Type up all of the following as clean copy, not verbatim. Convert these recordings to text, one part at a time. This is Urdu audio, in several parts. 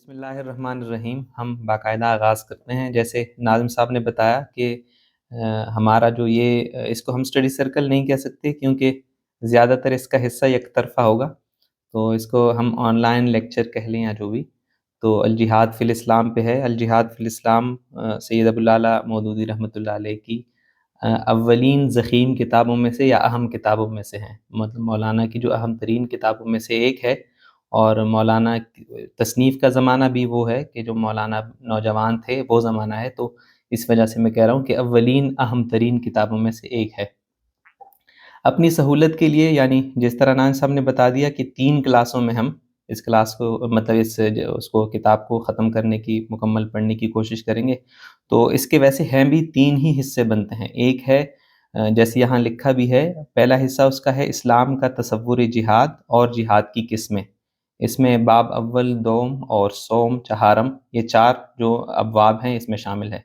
بسم اللہ الرحمن الرحیم. ہم باقاعدہ آغاز کرتے ہیں. جیسے ناظم صاحب نے بتایا کہ ہمارا جو اس کو ہم اسٹڈی سرکل نہیں کہہ سکتے کیونکہ زیادہ تر اس کا حصہ یک طرفہ ہوگا، تو اس کو ہم آن لائن لیکچر کہہ لیں یا جو بھی. تو الجہاد فی الاسلام پہ ہے. الجہاد فی الاسلام سید ابو الاعلیٰ مودودی رحمۃ اللہ علیہ کی اولین ضخیم کتابوں میں سے یا اہم کتابوں میں سے ہیں. مطلب مولانا کی جو اہم ترین کتابوں میں سے ایک ہے، اور مولانا تصنیف کا زمانہ بھی وہ ہے کہ جو مولانا نوجوان تھے وہ زمانہ ہے، تو اس وجہ سے میں کہہ رہا ہوں کہ اولین اہم ترین کتابوں میں سے ایک ہے. اپنی سہولت کے لیے، یعنی جس طرح نان صاحب نے بتا دیا کہ 3 کلاسوں میں ہم اس کلاس کو مطلب اس کو کتاب کو ختم کرنے کی، مکمل پڑھنے کی کوشش کریں گے. تو اس کے ویسے ہیں بھی 3 ہی حصے بنتے ہیں. ایک ہے جیسے یہاں لکھا بھی ہے، پہلا حصہ اس کا ہے اسلام کا تصور جہاد اور جہاد کی قسمیں. اس میں باب اول، دوم اور سوم، چہارم، یہ 4 جو ابواب ہیں اس میں شامل ہے.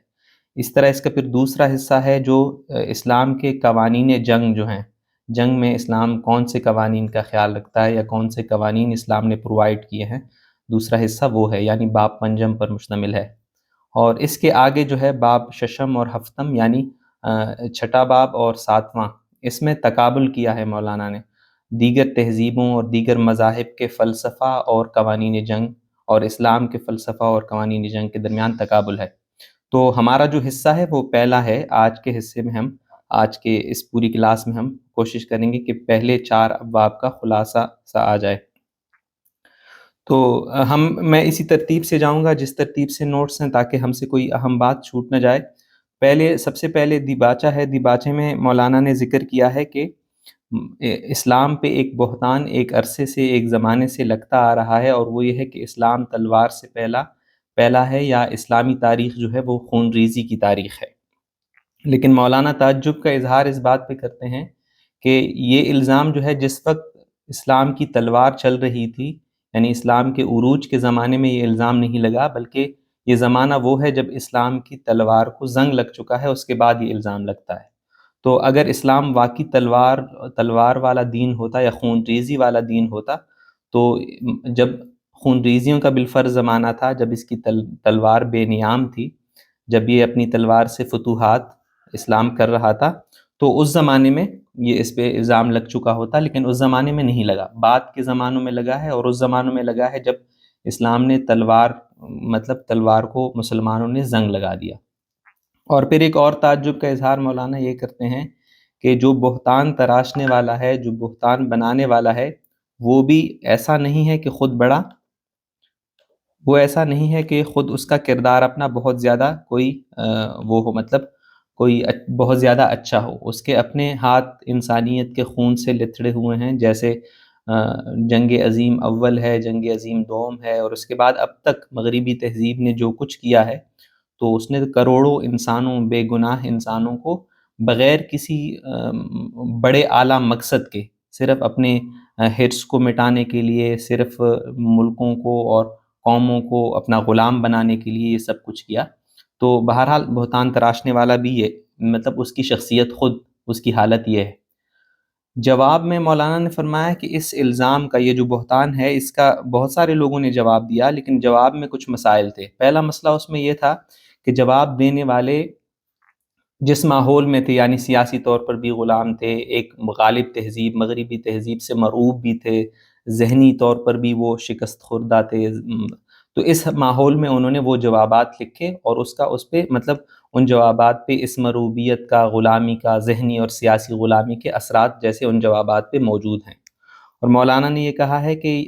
اس طرح اس کا پھر دوسرا حصہ ہے جو اسلام کے قوانین جنگ جو ہیں، جنگ میں اسلام کون سے قوانین کا خیال رکھتا ہے یا کون سے قوانین اسلام نے پرووائڈ کیے ہیں، دوسرا حصہ وہ ہے، یعنی باب پنجم پر مشتمل ہے. اور اس کے آگے جو ہے باب ششم اور ہفتم، یعنی چھٹا باب اور 7واں، اس میں تقابل کیا ہے مولانا نے دیگر تہذیبوں اور دیگر مذاہب کے فلسفہ اور قوانین جنگ اور اسلام کے فلسفہ اور قوانین جنگ کے درمیان تقابل ہے. تو ہمارا جو حصہ ہے وہ پہلا ہے. آج کے حصے میں ہم آج کے اس پوری کلاس میں ہم کوشش کریں گے کہ پہلے 4 ابواب کا خلاصہ سا آ جائے. تو میں اسی ترتیب سے جاؤں گا جس ترتیب سے نوٹس ہیں، تاکہ ہم سے کوئی اہم بات چھوٹ نہ جائے. سب سے پہلے دیباچہ ہے. دیباچے میں مولانا نے ذکر کیا ہے کہ اسلام پہ ایک بہتان ایک عرصے سے، ایک زمانے سے لگتا آ رہا ہے، اور وہ یہ ہے کہ اسلام تلوار سے پہلا ہے، یا اسلامی تاریخ جو ہے وہ خون ریزی کی تاریخ ہے. لیکن مولانا تعجب کا اظہار اس بات پہ کرتے ہیں کہ یہ الزام جو ہے جس وقت اسلام کی تلوار چل رہی تھی، یعنی اسلام کے عروج کے زمانے میں یہ الزام نہیں لگا، بلکہ یہ زمانہ وہ ہے جب اسلام کی تلوار کو زنگ لگ چکا ہے، اس کے بعد یہ الزام لگتا ہے. تو اگر اسلام واقعی تلوار والا دین ہوتا یا خون ریزی والا دین ہوتا، تو جب خون ریزیوں کا بالفرض زمانہ تھا، جب اس کی تلوار بے نیام تھی، جب یہ اپنی تلوار سے فتوحات اسلام کر رہا تھا، تو اس زمانے میں یہ اس پہ الزام لگ چکا ہوتا. لیکن اس زمانے میں نہیں لگا، بعد کے زمانوں میں لگا ہے، اور اس زمانوں میں لگا ہے جب اسلام نے تلوار کو مسلمانوں نے زنگ لگا دیا. اور پھر ایک اور تعجب کا اظہار مولانا یہ کرتے ہیں کہ جو بہتان تراشنے والا ہے، جو بہتان بنانے والا ہے، وہ بھی ایسا نہیں ہے کہ خود بڑا، وہ ایسا نہیں ہے کہ خود اس کا کردار اپنا بہت زیادہ کوئی وہ ہو، مطلب کوئی بہت زیادہ اچھا ہو. اس کے اپنے ہاتھ انسانیت کے خون سے لتھڑے ہوئے ہیں. جیسے جنگ عظیم اول ہے، جنگ عظیم دوم ہے، اور اس کے بعد اب تک مغربی تہذیب نے جو کچھ کیا ہے، تو اس نے کروڑوں انسانوں، بے گناہ انسانوں کو بغیر کسی بڑے اعلیٰ مقصد کے، صرف اپنے حرص کو مٹانے کے لیے، صرف ملکوں کو اور قوموں کو اپنا غلام بنانے کے لیے یہ سب کچھ کیا. تو بہرحال بہتان تراشنے والا بھی یہ، مطلب اس کی شخصیت خود، اس کی حالت یہ ہے. جواب میں مولانا نے فرمایا کہ اس الزام کا، یہ جو بہتان ہے، اس کا بہت سارے لوگوں نے جواب دیا، لیکن جواب میں کچھ مسائل تھے. پہلا مسئلہ اس میں یہ تھا کہ جواب دینے والے جس ماحول میں تھے، یعنی سیاسی طور پر بھی غلام تھے، ایک غالب تہذیب، مغربی تہذیب سے مرعوب بھی تھے، ذہنی طور پر بھی وہ شکست خوردہ تھے. تو اس ماحول میں انہوں نے وہ جوابات لکھے، اور اس پہ مطلب ان جوابات پہ اس مرعوبیت کا، غلامی کا، ذہنی اور سیاسی غلامی کے اثرات جیسے ان جوابات پہ موجود ہیں. اور مولانا نے یہ کہا ہے کہ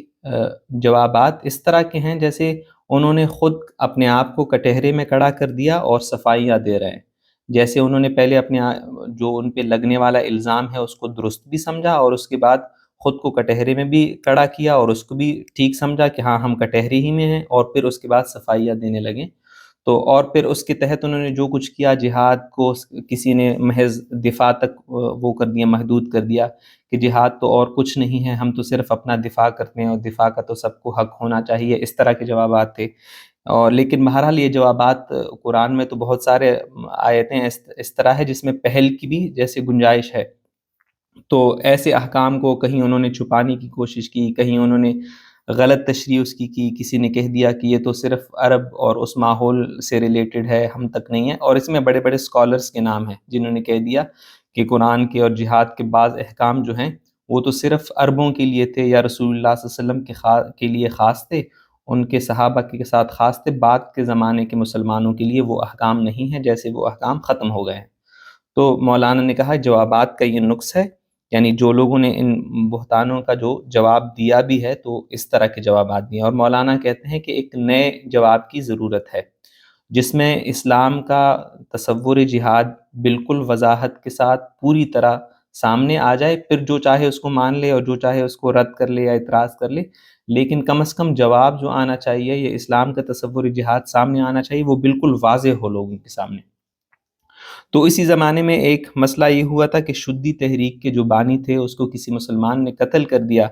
جوابات اس طرح کے ہیں جیسے انہوں نے خود اپنے آپ کو کٹہرے میں کھڑا کر دیا اور صفائیاں دے رہے ہیں. جیسے انہوں نے پہلے اپنے جو ان پہ لگنے والا الزام ہے اس کو درست بھی سمجھا، اور اس کے بعد خود کو کٹہرے میں بھی کھڑا کیا اور اس کو بھی ٹھیک سمجھا کہ ہاں ہم کٹہرے ہی میں ہیں، اور پھر اس کے بعد صفائیاں دینے لگے. تو اور پھر اس کے تحت انہوں نے جو کچھ کیا، جہاد کو کسی نے محض دفاع تک وہ کر دیا، محدود کر دیا کہ جہاد تو اور کچھ نہیں ہے، ہم تو صرف اپنا دفاع کرتے ہیں، اور دفاع کا تو سب کو حق ہونا چاہیے. اس طرح کے جوابات تھے. اور لیکن بہرحال یہ جوابات، قرآن میں تو بہت سارے آیتیں اس طرح ہے جس میں پہل کی بھی جیسے گنجائش ہے. تو ایسے احکام کو کہیں انہوں نے چھپانے کی کوشش کی، کہیں انہوں نے غلط تشریح اس کی، کسی نے کہہ دیا کہ یہ تو صرف عرب اور اس ماحول سے ریلیٹڈ ہے، ہم تک نہیں ہے، اور اس میں بڑے بڑے اسکالرس کے نام ہیں جنہوں نے کہہ دیا کہ قرآن کے اور جہاد کے بعض احکام جو ہیں وہ تو صرف عربوں کے لیے تھے یا رسول اللہ صلی اللہ علیہ وسلم کے لیے خاص تھے، ان کے صحابہ کے ساتھ خاص تھے، بعد کے زمانے کے مسلمانوں کے لیے وہ احکام نہیں ہیں، جیسے وہ احکام ختم ہو گئے ہیں۔ تو مولانا نے کہا جوابات کا یہ نقص ہے، یعنی جو لوگوں نے ان بہتانوں کا جو جواب دیا بھی ہے تو اس طرح کے جوابات دیے، اور مولانا کہتے ہیں کہ ایک نئے جواب کی ضرورت ہے جس میں اسلام کا تصور جہاد بالکل وضاحت کے ساتھ پوری طرح سامنے آ جائے، پھر جو چاہے اس کو مان لے اور جو چاہے اس کو رد کر لے یا اعتراض کر لے، لیکن کم از کم جواب جو آنا چاہیے، یہ اسلام کا تصور جہاد سامنے آنا چاہیے، وہ بالکل واضح ہو لوگوں کے سامنے۔ تو اسی زمانے میں ایک مسئلہ یہ ہوا تھا کہ شدی تحریک کے جو بانی تھے اس کو کسی مسلمان نے قتل کر دیا،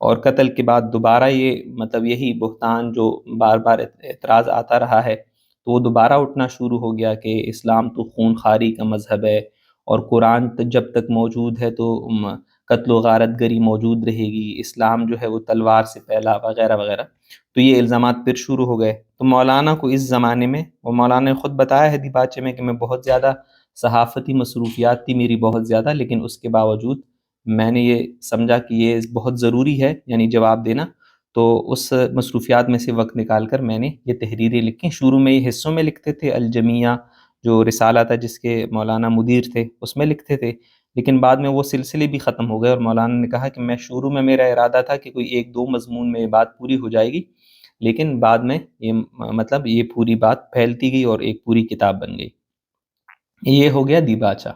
اور قتل کے بعد دوبارہ یہ مطلب یہی بہتان جو بار بار اعتراض آتا رہا ہے، تو وہ دوبارہ اٹھنا شروع ہو گیا کہ اسلام تو خون خاری کا مذہب ہے، اور قرآن جب تک موجود ہے تو قتل و غارت گری موجود رہے گی، اسلام جو ہے وہ تلوار سے پھیلا، وغیرہ وغیرہ۔ تو یہ الزامات پھر شروع ہو گئے۔ تو مولانا کو اس زمانے میں، وہ مولانا نے خود بتایا ہے دیباچے میں کہ میں بہت زیادہ صحافتی مصروفیات تھی میری بہت زیادہ، لیکن اس کے باوجود میں نے یہ سمجھا کہ یہ بہت ضروری ہے، یعنی جواب دینا، تو اس مصروفیات میں سے وقت نکال کر میں نے یہ تحریریں لکھی۔ شروع میں یہ حصوں میں لکھتے تھے، الجمیہ جو رسالہ تھا جس کے مولانا مدیر تھے اس میں لکھتے تھے، لیکن بعد میں وہ سلسلے بھی ختم ہو گئے، اور مولانا نے کہا کہ میں شروع میں میرا ارادہ تھا کہ کوئی ایک دو مضمون میں یہ بات پوری ہو جائے گی، لیکن بعد میں یہ مطلب یہ پوری بات پھیلتی گئی اور ایک پوری کتاب بن گئی۔ یہ ہو گیا دیباچہ۔